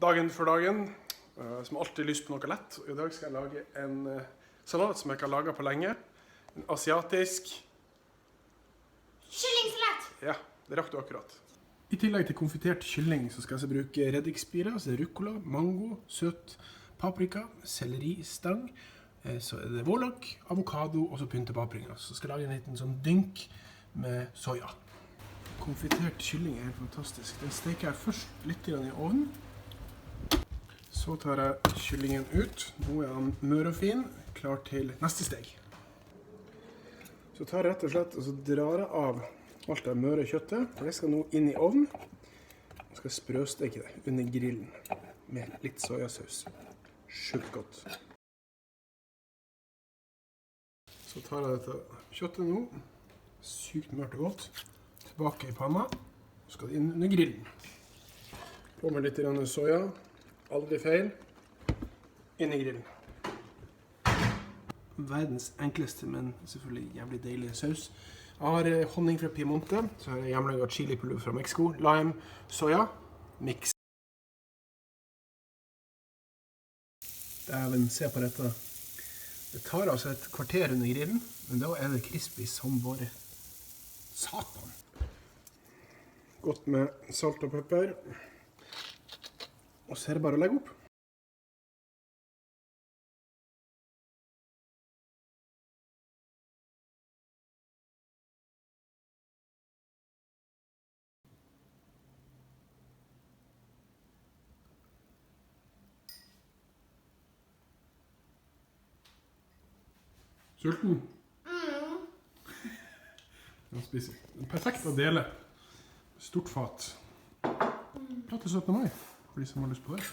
dagen for dagen, som alltid lyst på noe lett. Og i dag skal jeg lage en salat som jeg ikke har laget på lenge. En asiatisk... Kyllingsalat! Ja, det rakk du akkurat. I tillegg til konfitert kylling så skal jeg bruke reddikspirer, altså rucola, mango, søt, paprika, selleristang, så er det vårløk, avokado og så pynte paprika. Så skal jeg lage en liten sånn dynk med soja. Konfitert kylling er helt fantastisk. Den steker jeg først litt i ovnen. Så tar jeg kyllingen ut. Nå er han mør og fin, klar til neste steg. Så tar jeg rett og slett og så drar jeg av alt det møre kjøttet. Det skal nå inn i ovnen. Jeg skal sprøsteke det under grillen med litt sojasaus. Sjukt godt. Så tar jeg dette kjøttet nå. Sykt mørt og godt. Tilbake i panna. Så skal det inn under grillen. På med litt soja. Aldri feil. Inn i grillen. Verdens enkleste, men selvfølgelig jævlig deilig saus. Jeg har honning fra Piemonte. Så har jeg hjemmelaget chilipulver fra Mexico. Lime, soja, mix. Dæven, se på dette. Det tar altså et kvarter under grillen, men da er det crispy som bare satan. Godt med salt og pepper. Og så er det bare å legge opp. Sulten? Den spiser. Den er perfekt å dele. Stort fat. Bra til 17. mai, for de som har lyst på det.